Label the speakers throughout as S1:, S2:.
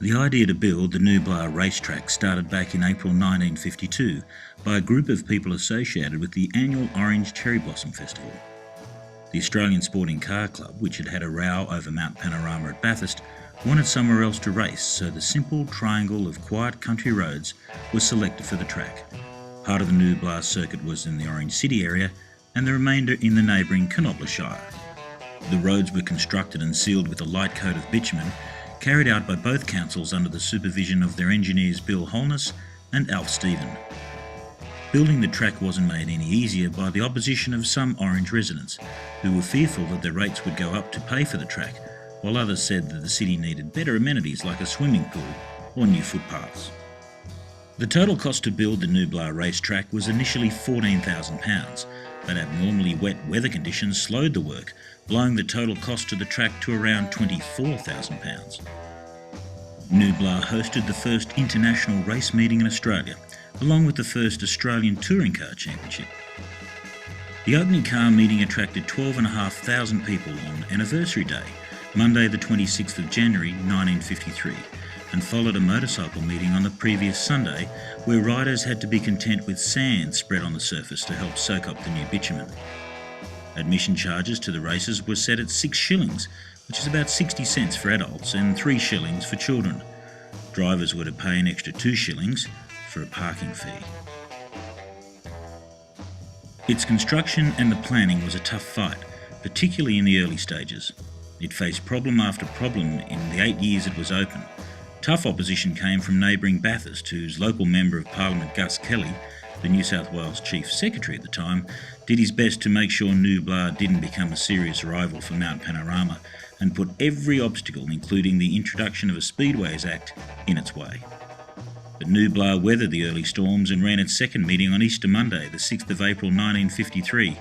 S1: The idea to build the Gnoo Blas racetrack started back in April 1952 by a group of people associated with the annual Orange Cherry Blossom Festival. The Australian Sporting Car Club, which had had a row over Mount Panorama at Bathurst, wanted somewhere else to race, so the simple triangle of quiet country roads was selected for the track. Part of the Gnoo Blas circuit was in the Orange City area and the remainder in the neighbouring Gnoo Shire. The roads were constructed and sealed with a light coat of bitumen, carried out by both councils under the supervision of their engineers Bill Holness and Alf Stephen. Building the track wasn't made any easier by the opposition of some Orange residents, who were fearful that their rates would go up to pay for the track, while others said that the city needed better amenities like a swimming pool or new footpaths. The total cost to build the Gnoo Blas racetrack was initially £14,000, but abnormally wet weather conditions slowed the work, blowing the total cost to the track to around £24,000. Gnoo Blas hosted the first international race meeting in Australia, along with the first Australian Touring Car Championship. The opening car meeting attracted 12,500 people on Anniversary Day, Monday the 26th of January 1953, and followed a motorcycle meeting on the previous Sunday, where riders had to be content with sand spread on the surface to help soak up the new bitumen. Admission charges to the races were set at 6 shillings, which is about 60 cents for adults and 3 shillings for children. Drivers were to pay an extra 2 shillings for a parking fee. Its construction and the planning was a tough fight, particularly in the early stages. It faced problem after problem in the 8 years it was open. Tough opposition came from neighbouring Bathurst, whose local Member of Parliament Gus Kelly, the New South Wales Chief Secretary at the time, did his best to make sure Gnoo Blas didn't become a serious rival for Mount Panorama and put every obstacle, including the introduction of a Speedways Act, in its way. But Gnoo Blas weathered the early storms and ran its second meeting on Easter Monday, the 6th of April 1953,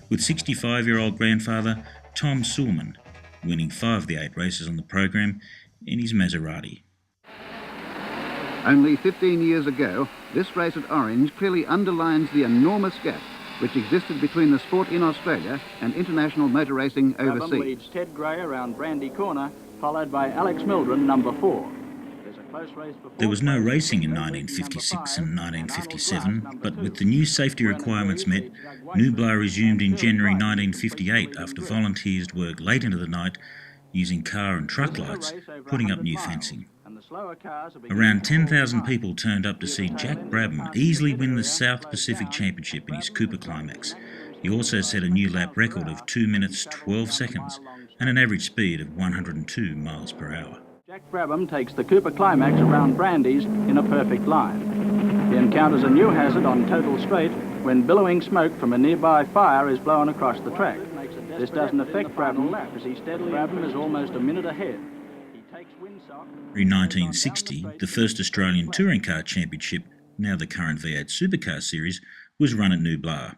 S1: with 65-year-old grandfather Tom Sulman winning 5 of the 8 races on the program in his Maserati.
S2: Only 15 years ago, this race at Orange clearly underlines the enormous gap which existed between the sport in Australia and international motor racing overseas.
S3: Brabham leads Ted Gray around Brandy Corner, followed by Alex Mildren, number 4.
S1: There was no racing in 1956 and 1957, but with the new safety requirements met, Gnoo Blas resumed in January 1958 after volunteers worked late into the night using car and truck lights, putting up new fencing. Around 10,000 people turned up to see Jack Brabham easily win the South Pacific Championship in his Cooper Climax. He also set a new lap record of 2 minutes 12 seconds and an average speed of 102 miles per hour.
S3: Jack Brabham takes the Cooper Climax around Brandy's in a perfect line. He encounters a new hazard on Total Straight when billowing smoke from a nearby fire is blown across the track. This doesn't affect Brabham as he steadily Brabham is almost a minute ahead.
S1: In 1960, the first Australian Touring Car Championship, now the current V8 Supercar Series, was run at Gnoo Blas,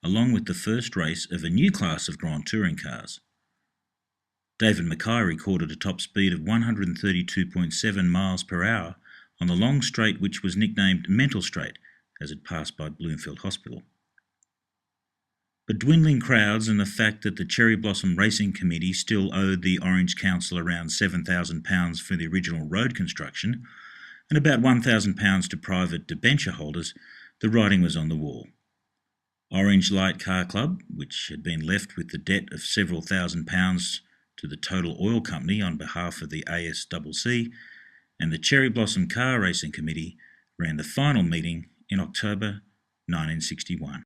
S1: along with the first race of a new class of Grand Touring cars. David Mackay recorded a top speed of 132.7 miles per hour on the long straight which was nicknamed Mental Straight as it passed by Bloomfield Hospital. But dwindling crowds and the fact that the Cherry Blossom Racing Committee still owed the Orange Council around £7,000 for the original road construction and about £1,000 to private debenture holders, the writing was on the wall. Orange Light Car Club, which had been left with the debt of several £1,000s to the Total Oil Company on behalf of the ASCC, and the Cherry Blossom Car Racing Committee ran the final meeting in October 1961.